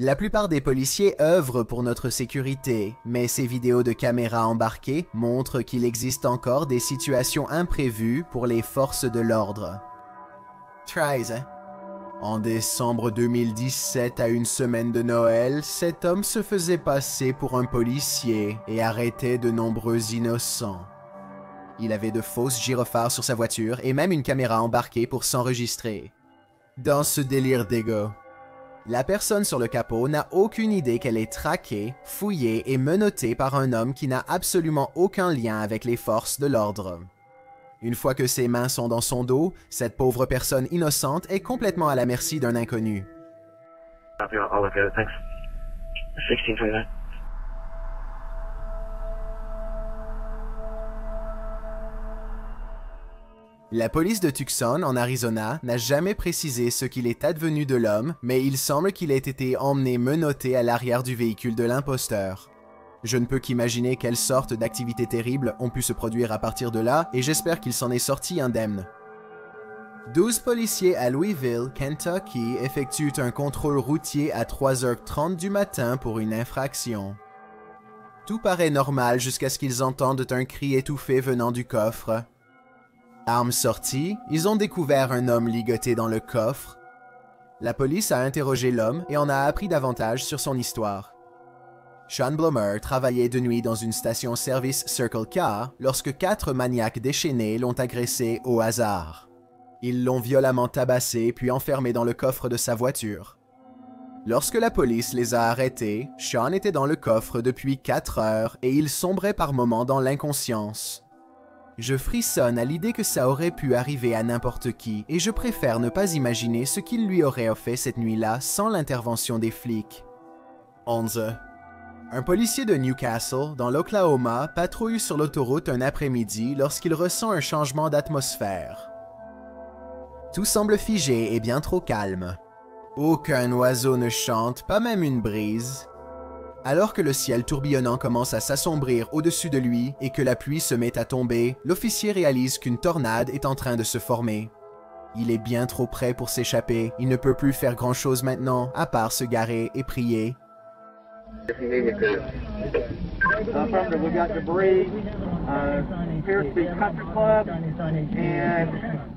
La plupart des policiers œuvrent pour notre sécurité, mais ces vidéos de caméras embarquées montrent qu'il existe encore des situations imprévues pour les forces de l'ordre. 13, hein? En décembre 2017, à une semaine de Noël, cet homme se faisait passer pour un policier et arrêtait de nombreux innocents. Il avait de fausses gyrophares sur sa voiture et même une caméra embarquée pour s'enregistrer. Dans ce délire d'égo, la personne sur le capot n'a aucune idée qu'elle est traquée, fouillée et menottée par un homme qui n'a absolument aucun lien avec les forces de l'ordre. Une fois que ses mains sont dans son dos, cette pauvre personne innocente est complètement à la merci d'un inconnu. I'll look at it, thanks. 1629. La police de Tucson, en Arizona, n'a jamais précisé ce qu'il est advenu de l'homme, mais il semble qu'il ait été emmené menotté à l'arrière du véhicule de l'imposteur. Je ne peux qu'imaginer quelle sorte d'activités terribles ont pu se produire à partir de là, et j'espère qu'il s'en est sorti indemne. 12 policiers à Louisville, Kentucky, effectuent un contrôle routier à 3h30 du matin pour une infraction. Tout paraît normal jusqu'à ce qu'ils entendent un cri étouffé venant du coffre. Armes sorties, ils ont découvert un homme ligoté dans le coffre. La police a interrogé l'homme et en a appris davantage sur son histoire. Sean Blomer travaillait de nuit dans une station-service Circle K lorsque 4 maniaques déchaînés l'ont agressé au hasard. Ils l'ont violemment tabassé puis enfermé dans le coffre de sa voiture. Lorsque la police les a arrêtés, Sean était dans le coffre depuis 4 heures et il sombrait par moments dans l'inconscience. Je frissonne à l'idée que ça aurait pu arriver à n'importe qui et je préfère ne pas imaginer ce qu'il lui aurait fait cette nuit-là sans l'intervention des flics. 11. Un policier de Newcastle, dans l'Oklahoma, patrouille sur l'autoroute un après-midi lorsqu'il ressent un changement d'atmosphère. Tout semble figé et bien trop calme. Aucun oiseau ne chante, pas même une brise. Alors que le ciel tourbillonnant commence à s'assombrir au-dessus de lui et que la pluie se met à tomber, l'officier réalise qu'une tornade est en train de se former. Il est bien trop près pour s'échapper, il ne peut plus faire grand-chose maintenant, à part se garer et prier. Affirmative, we got debris, appears to be Country Club and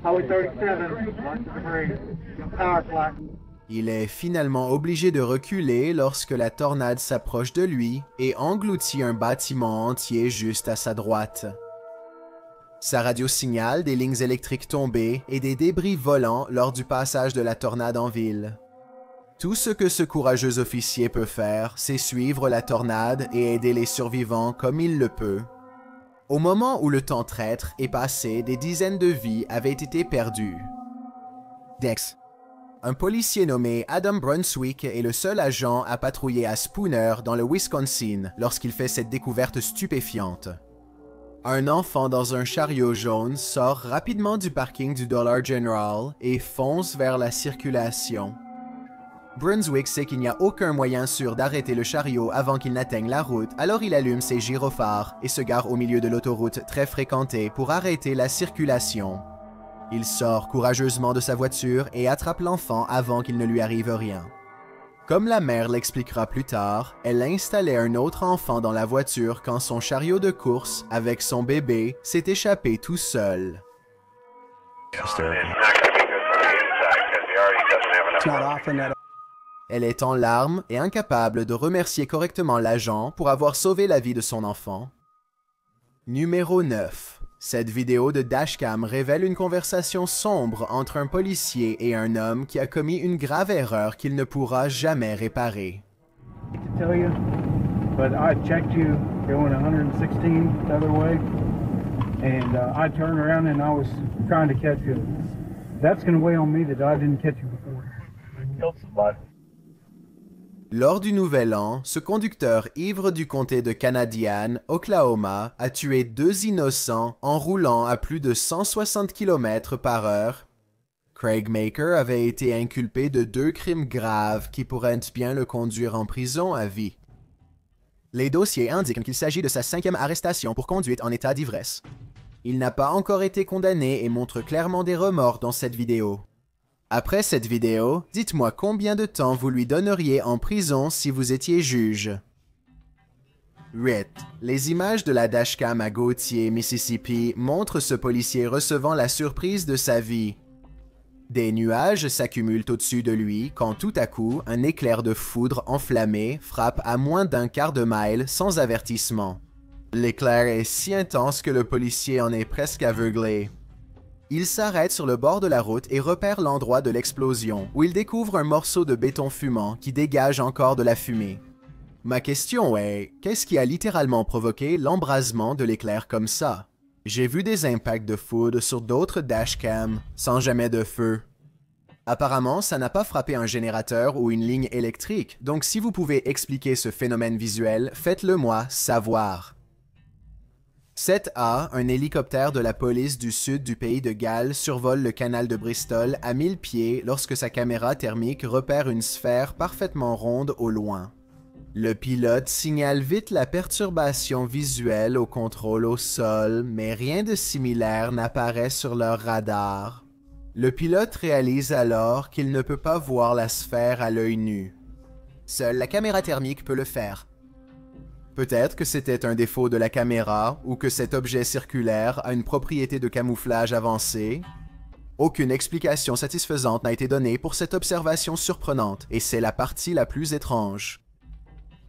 Highway 37, lots of debris, power flat. Il est finalement obligé de reculer lorsque la tornade s'approche de lui et engloutit un bâtiment entier juste à sa droite. Sa radio signale des lignes électriques tombées et des débris volants lors du passage de la tornade en ville. Tout ce que ce courageux officier peut faire, c'est suivre la tornade et aider les survivants comme il le peut. Au moment où le temps traître est passé, des dizaines de vies avaient été perdues. Dex. Un policier nommé Adam Brunswick est le seul agent à patrouiller à Spooner dans le Wisconsin lorsqu'il fait cette découverte stupéfiante. Un enfant dans un chariot jaune sort rapidement du parking du Dollar General et fonce vers la circulation. Brunswick sait qu'il n'y a aucun moyen sûr d'arrêter le chariot avant qu'il n'atteigne la route, alors il allume ses gyrophares et se gare au milieu de l'autoroute très fréquentée pour arrêter la circulation. Il sort courageusement de sa voiture et attrape l'enfant avant qu'il ne lui arrive rien. Comme la mère l'expliquera plus tard, elle installait un autre enfant dans la voiture quand son chariot de course, avec son bébé, s'est échappé tout seul. Elle est en larmes et incapable de remercier correctement l'agent pour avoir sauvé la vie de son enfant. Numéro 9. Cette vidéo de dashcam révèle une conversation sombre entre un policier et un homme qui a commis une grave erreur qu'il ne pourra jamais réparer. Tell you, but I checked you going 116 the other way, and I turned around and I was trying to catch you. That's going to weigh on me that I didn't catch you before. I killed somebody. Lors du Nouvel An, ce conducteur ivre du comté de Canadian, Oklahoma, a tué 2 innocents en roulant à plus de 160 km/h. Craig Maker avait été inculpé de 2 crimes graves qui pourraient bien le conduire en prison à vie. Les dossiers indiquent qu'il s'agit de sa 5e arrestation pour conduite en état d'ivresse. Il n'a pas encore été condamné et montre clairement des remords dans cette vidéo. Après cette vidéo, dites-moi combien de temps vous lui donneriez en prison si vous étiez juge. 8. Les images de la dashcam à Gautier, Mississippi montrent ce policier recevant la surprise de sa vie. Des nuages s'accumulent au-dessus de lui quand tout à coup, un éclair de foudre enflammé frappe à moins d'un quart de mile sans avertissement. L'éclair est si intense que le policier en est presque aveuglé. Il s'arrête sur le bord de la route et repère l'endroit de l'explosion, où il découvre un morceau de béton fumant qui dégage encore de la fumée. Ma question est, qu'est-ce qui a littéralement provoqué l'embrasement de l'éclair comme ça? J'ai vu des impacts de foudre sur d'autres dashcams, sans jamais de feu. Apparemment, ça n'a pas frappé un générateur ou une ligne électrique, donc si vous pouvez expliquer ce phénomène visuel, faites-le moi savoir. 7A, un hélicoptère de la police du sud du pays de Galles survole le canal de Bristol à 1000 pieds lorsque sa caméra thermique repère une sphère parfaitement ronde au loin. Le pilote signale vite la perturbation visuelle au contrôle au sol, mais rien de similaire n'apparaît sur leur radar. Le pilote réalise alors qu'il ne peut pas voir la sphère à l'œil nu. Seule la caméra thermique peut le faire. Peut-être que c'était un défaut de la caméra ou que cet objet circulaire a une propriété de camouflage avancée. Aucune explication satisfaisante n'a été donnée pour cette observation surprenante et c'est la partie la plus étrange.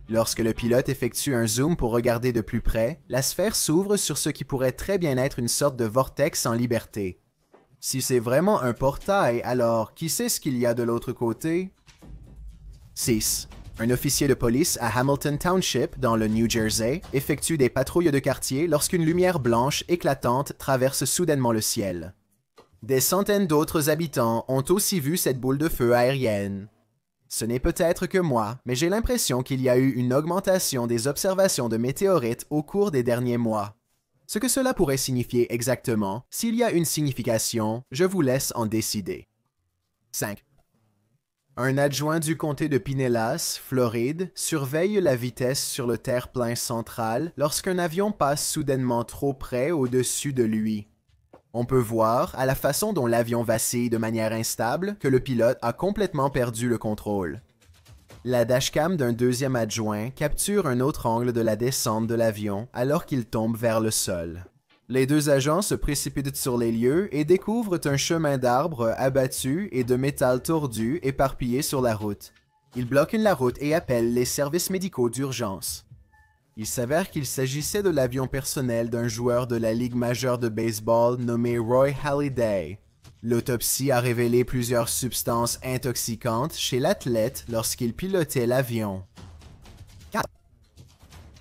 Lorsque le pilote effectue un zoom pour regarder de plus près, la sphère s'ouvre sur ce qui pourrait très bien être une sorte de vortex en liberté. Si c'est vraiment un portail, alors qui sait ce qu'il y a de l'autre côté? 6. Un officier de police à Hamilton Township, dans le New Jersey, effectue des patrouilles de quartier lorsqu'une lumière blanche éclatante traverse soudainement le ciel. Des centaines d'autres habitants ont aussi vu cette boule de feu aérienne. Ce n'est peut-être que moi, mais j'ai l'impression qu'il y a eu une augmentation des observations de météorites au cours des derniers mois. Ce que cela pourrait signifier exactement, s'il y a une signification, je vous laisse en décider. 5. Un adjoint du comté de Pinellas, Floride, surveille la vitesse sur le terre-plein central lorsqu'un avion passe soudainement trop près au-dessus de lui. On peut voir, à la façon dont l'avion vacille de manière instable, que le pilote a complètement perdu le contrôle. La dashcam d'un deuxième adjoint capture un autre angle de la descente de l'avion alors qu'il tombe vers le sol. Les deux agents se précipitent sur les lieux et découvrent un chemin d'arbres abattu et de métal tordu éparpillé sur la route. Ils bloquent la route et appellent les services médicaux d'urgence. Il s'avère qu'il s'agissait de l'avion personnel d'un joueur de la Ligue majeure de baseball nommé Roy Halladay. L'autopsie a révélé plusieurs substances intoxicantes chez l'athlète lorsqu'il pilotait l'avion. 4.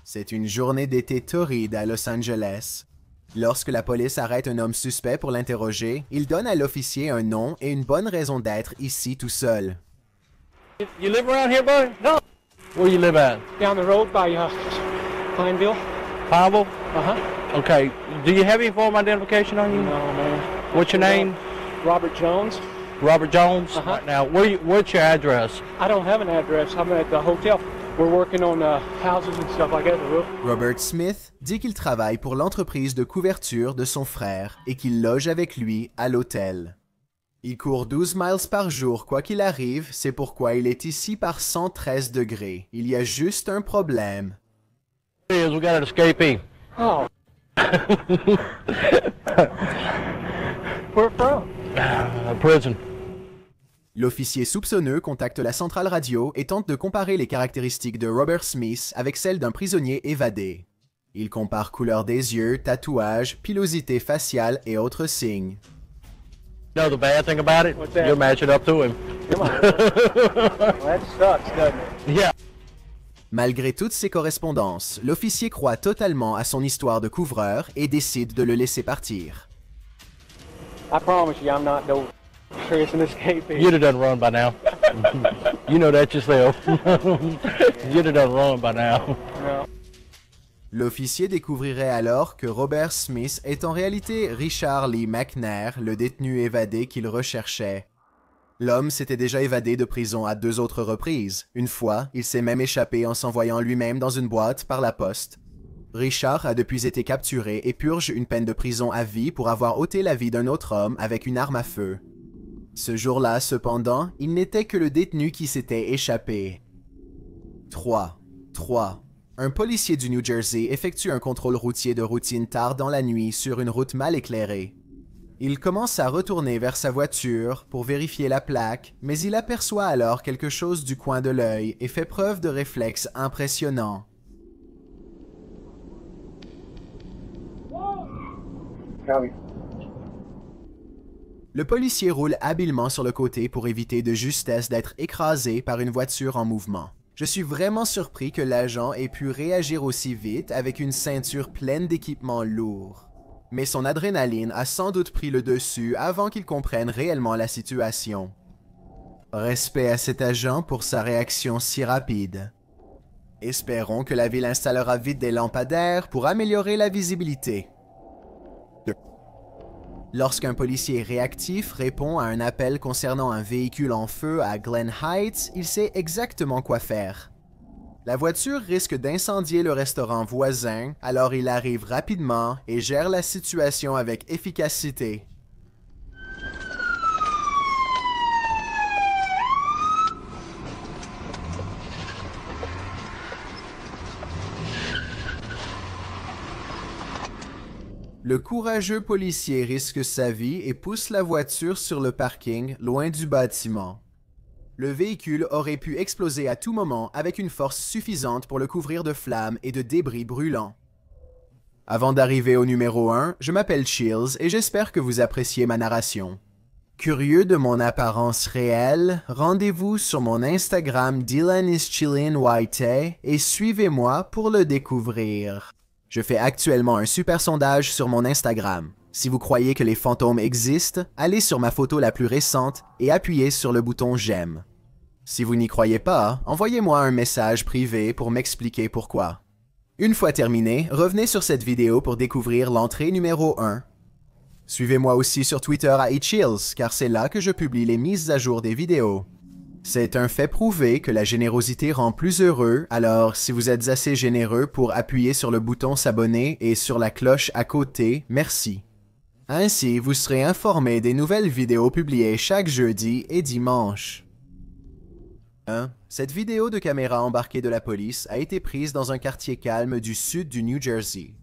C'est une journée d'été torride à Los Angeles. Lorsque la police arrête un homme suspect pour l'interroger, il donne à l'officier un nom et une bonne raison d'être ici tout seul. You live around here, bud? No. Where you live at? Down the road by Pineville. Pineville? Uh-huh. Okay. Do you have any form of identification on you? No, man. What's your name? Robert Jones. Robert Jones? Uh-huh. Right now, what's your address? I don't have an address. I'm at the hotel. We're working on houses and stuff like that, the roof. Robert Smith dit qu'il travaille pour l'entreprise de couverture de son frère et qu'il loge avec lui à l'hôtel. Il court 12 miles par jour quoi qu'il arrive, c'est pourquoi il est ici par 113 degrés. Il y a juste un problème. We got an escapee. Oh. Where from? Prison. L'officier soupçonneux contacte la centrale radio et tente de comparer les caractéristiques de Robert Smith avec celles d'un prisonnier évadé. Il compare couleur des yeux, tatouages, pilosité faciale et autres signes. You know the bad thing about it? What's that? You're matching up to him. Come on. Well, that sucks, doesn't it? Yeah. Malgré toutes ces correspondances, l'officier croit totalement à son histoire de couvreur et décide de le laisser partir. I promise you, I'm not no Chris and escapee. You'd have done run by now. You know that yourself. You'd have done run by now. No. L'officier découvrirait alors que Robert Smith est en réalité Richard Lee McNair, le détenu évadé qu'il recherchait. L'homme s'était déjà évadé de prison à 2 autres reprises. Une fois, il s'est même échappé en s'envoyant lui-même dans une boîte par la poste. Richard a depuis été capturé et purge une peine de prison à vie pour avoir ôté la vie d'un autre homme avec une arme à feu. Ce jour-là, cependant, il n'était que le détenu qui s'était échappé. 3. Un policier du New Jersey effectue un contrôle routier de routine tard dans la nuit sur une route mal éclairée. Il commence à retourner vers sa voiture pour vérifier la plaque, mais il aperçoit alors quelque chose du coin de l'œil et fait preuve de réflexes impressionnants. Le policier roule habilement sur le côté pour éviter de justesse d'être écrasé par une voiture en mouvement. Je suis vraiment surpris que l'agent ait pu réagir aussi vite avec une ceinture pleine d'équipements lourds. Mais son adrénaline a sans doute pris le dessus avant qu'il comprenne réellement la situation. Respect à cet agent pour sa réaction si rapide. Espérons que la ville installera vite des lampadaires pour améliorer la visibilité. Lorsqu'un policier réactif répond à un appel concernant un véhicule en feu à Glen Heights, il sait exactement quoi faire. La voiture risque d'incendier le restaurant voisin, alors il arrive rapidement et gère la situation avec efficacité. Le courageux policier risque sa vie et pousse la voiture sur le parking, loin du bâtiment. Le véhicule aurait pu exploser à tout moment avec une force suffisante pour le couvrir de flammes et de débris brûlants. Avant d'arriver au numéro 1, je m'appelle Chills et j'espère que vous appréciez ma narration. Curieux de mon apparence réelle, rendez-vous sur mon Instagram DylanIsChillinYT et suivez-moi pour le découvrir. Je fais actuellement un super sondage sur mon Instagram. Si vous croyez que les fantômes existent, allez sur ma photo la plus récente et appuyez sur le bouton « J'aime ». Si vous n'y croyez pas, envoyez-moi un message privé pour m'expliquer pourquoi. Une fois terminé, revenez sur cette vidéo pour découvrir l'entrée numéro 1. Suivez-moi aussi sur Twitter à @chills, car c'est là que je publie les mises à jour des vidéos. C'est un fait prouvé que la générosité rend plus heureux, alors si vous êtes assez généreux pour appuyer sur le bouton s'abonner et sur la cloche à côté, merci. Ainsi, vous serez informé des nouvelles vidéos publiées chaque jeudi et dimanche. 1. Cette vidéo de caméra embarquée de la police a été prise dans un quartier calme du sud du New Jersey.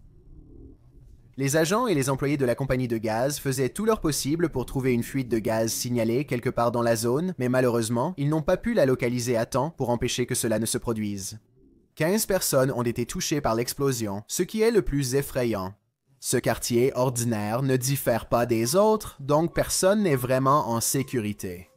Les agents et les employés de la compagnie de gaz faisaient tout leur possible pour trouver une fuite de gaz signalée quelque part dans la zone, mais malheureusement, ils n'ont pas pu la localiser à temps pour empêcher que cela ne se produise. 15 personnes ont été touchées par l'explosion, ce qui est le plus effrayant. Ce quartier ordinaire ne diffère pas des autres, donc personne n'est vraiment en sécurité.